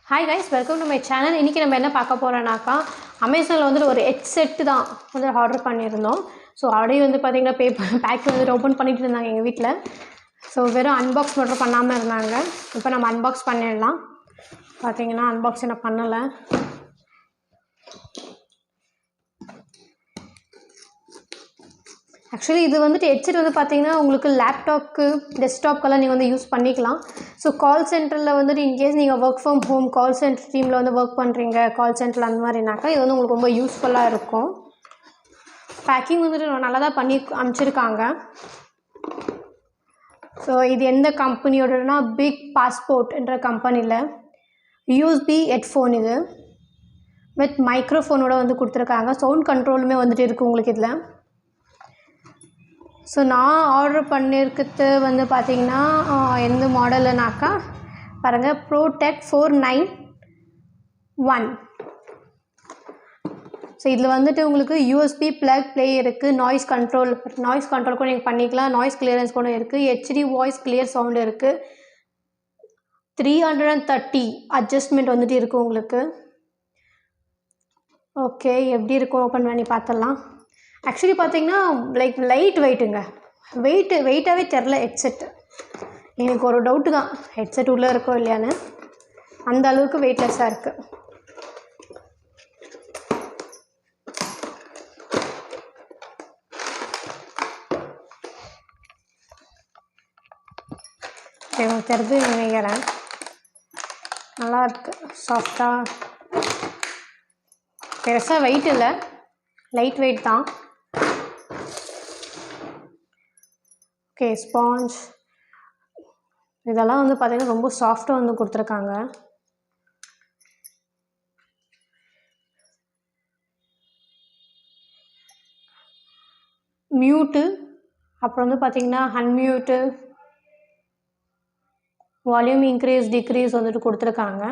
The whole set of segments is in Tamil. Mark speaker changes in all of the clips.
Speaker 1: Hi guys, welcome to my channel. இன்றைக்கி நம்ம என்ன பார்க்க போகிறோன்னாக்கா, அமேசானில் வந்துட்டு ஒரு ஹெட்செட்டு தான் வந்து ஆர்டர் பண்ணியிருந்தோம். ஸோ ஆல்ரெடி வந்து பார்த்திங்கன்னா பேக் வந்துட்டு ஓப்பன் பண்ணிகிட்டு இருந்தாங்க எங்கள் வீட்டில். ஸோ வெறும் அன்பாக்ஸ் மட்டும் பண்ணாமல் இருந்தாங்க. இப்போ நம்ம அன்பாக்ஸ் பண்ணிடலாம். பார்த்திங்கன்னா அன்பாக்ஸ் என்ன பண்ணலை. ஆக்சுவலி இது வந்துட்டு ஹெட்செட் வந்து பார்த்திங்கன்னா உங்களுக்கு லேப்டாப்க்கு டெஸ்க்டாப்க்கெல்லாம் நீங்கள் வந்து யூஸ் பண்ணிக்கலாம். ஸோ கால் சென்டரில் வந்துட்டு இன்கேஸ் நீங்கள் work from home call centre டீமில் வந்து ஒர்க் பண்ணுறீங்க, கால் சென்டரில் அந்த மாதிரினாக்கா இது வந்து உங்களுக்கு ரொம்ப யூஸ்ஃபுல்லாக இருக்கும். பேக்கிங் வந்துட்டு நல்லா தான் பண்ணி அனுப்பிச்சிருக்காங்க. ஸோ இது எந்த கம்பெனியோடனா பிக் பாஸ்போர்ட் என்ற கம்பெனியில் யூஎஸ்பி ஹெட்ஃபோன் இது வித் மைக்ரோஃபோனோட வந்து கொடுத்துருக்காங்க. சவுண்ட் கண்ட்ரோலுமே வந்துட்டு இருக்குது உங்களுக்கு இதில். ஸோ நான் ஆர்டர் பண்ணியிருக்கிறது வந்து பார்த்திங்கன்னா எந்த மாடலுனாக்கா பாருங்கள், ப்ரோடெக் 491. ஸோ இதில் வந்துட்டு உங்களுக்கு யூஎஸ்பி ப்ளக் ப்ளே இருக்குது, நாய்ஸ் கண்ட்ரோல் கூட நீங்கள் பண்ணிக்கலாம், நாய்ஸ் கிளியரன்ஸ் கூட இருக்குது, ஹெச்டி வாய்ஸ் கிளியர் சவுண்டு இருக்குது, 330 அட்ஜஸ்ட்மெண்ட் வந்துட்டு இருக்குது உங்களுக்கு. ஓகே, எப்படி இருக்கும் ஓப்பன் பண்ணி பார்த்துடலாம். ஆக்சுவலி பார்த்திங்கன்னா லைட் வெயிட்டுங்க, வெயிட்டாகவே தெரில ஹெட்செட்டு. எனக்கு ஒரு டவுட்டு தான், ஹெட்செட் உள்ளே இருக்கோ இல்லையான்னு. அந்த அளவுக்கு வெயிட்லெஸ்ஸாக இருக்குது. எனக்கு தெரிஞ்சு நினைக்கிறேன் நல்லா இருக்குது, சாஃப்டாக, பெருசாக வெயிட் இல்லை, லைட் வெயிட் தான். ஓகே, ஸ்பாஞ்ச் இதெல்லாம் வந்து பார்த்திங்கன்னா ரொம்ப சாஃப்டாக வந்து கொடுத்துருக்காங்க. மியூட்டு, அப்புறம் வந்து பார்த்திங்கன்னா அன்மியூட்டு, வால்யூம் இன்க்ரீஸ் டிக்ரீஸ் வந்துட்டு கொடுத்துருக்காங்க.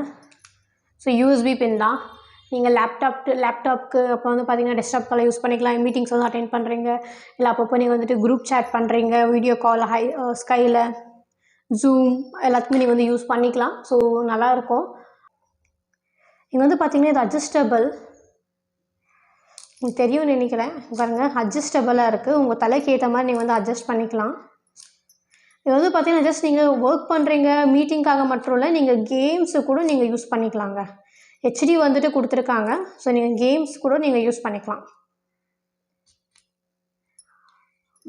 Speaker 1: ஸோ யூஎஸ்பி பின் தான். நீங்கள் லேப்டாப்க்கு அப்போ வந்து பார்த்திங்கன்னா டெஸ்க்டாப்க்கெல்லாம் யூஸ் பண்ணிக்கலாம். மீட்டிங்ஸ் வந்து அட்டென்ட் பண்ணுறீங்க, இல்லை அப்பப்போ நீங்கள் வந்துட்டு குரூப் சேட் பண்ணுறீங்க, வீடியோ கால், ஸ்கைல, ஜூம் எல்லாத்துக்குமே நீங்கள் வந்து யூஸ் பண்ணிக்கலாம். ஸோ நல்லாயிருக்கும். இங்கே வந்து பார்த்திங்கன்னா இது அட்ஜஸ்டபிள், உங்களுக்கு தெரியும்னு நினைக்கிறேன். பாருங்கள், அட்ஜஸ்டபிளாக இருக்குது. உங்கள் தலைக்கு ஏற்ற மாதிரி நீங்கள் வந்து அட்ஜஸ்ட் பண்ணிக்கலாம். இது வந்து பார்த்திங்கன்னா ஜஸ்ட் நீங்கள் ஒர்க் பண்ணுறீங்க, மீட்டிங்காக மட்டும் இல்லை, நீங்கள் கேம்ஸு கூட நீங்கள் யூஸ் பண்ணிக்கலாங்க. ஹெச்டி வந்துட்டு கொடுத்துருக்காங்க. ஸோ நீங்கள் கேம்ஸ் கூட நீங்கள் யூஸ் பண்ணிக்கலாம்.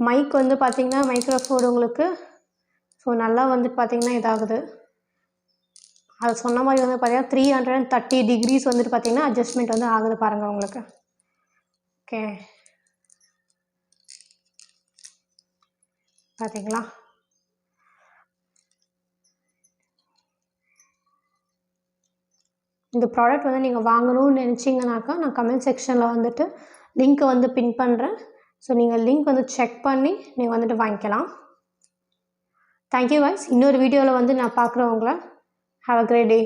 Speaker 1: மைக் வந்து பார்த்திங்கன்னா மைக்ரோஃபோன் உங்களுக்கு ஸோ நல்லா வந்து பார்த்திங்கன்னா இதாகுது. அது சொன்ன மாதிரி வந்து பார்த்திங்கன்னா 330 டிகிரிஸ் வந்துட்டு பார்த்திங்கன்னா அட்ஜஸ்ட்மெண்ட் வந்து ஆகுது பாருங்கள் உங்களுக்கு. ஓகே, பார்த்தீங்களா? இந்த ப்ராடக்ட் வந்து நீங்கள் வாங்கணும்னு நினச்சிங்கனாக்கா நான் கமெண்ட் செக்ஷனில் வந்துட்டு லிங்க்கை வந்து பின் பண்ணுறேன். ஸோ நீங்கள் லிங்க் வந்து செக் பண்ணி நீங்கள் வந்துட்டு வாங்கிக்கலாம். Thank you guys. இன்னொரு வீடியோவில் வந்து நான் பார்க்குறேன் உங்களை. Have a great day.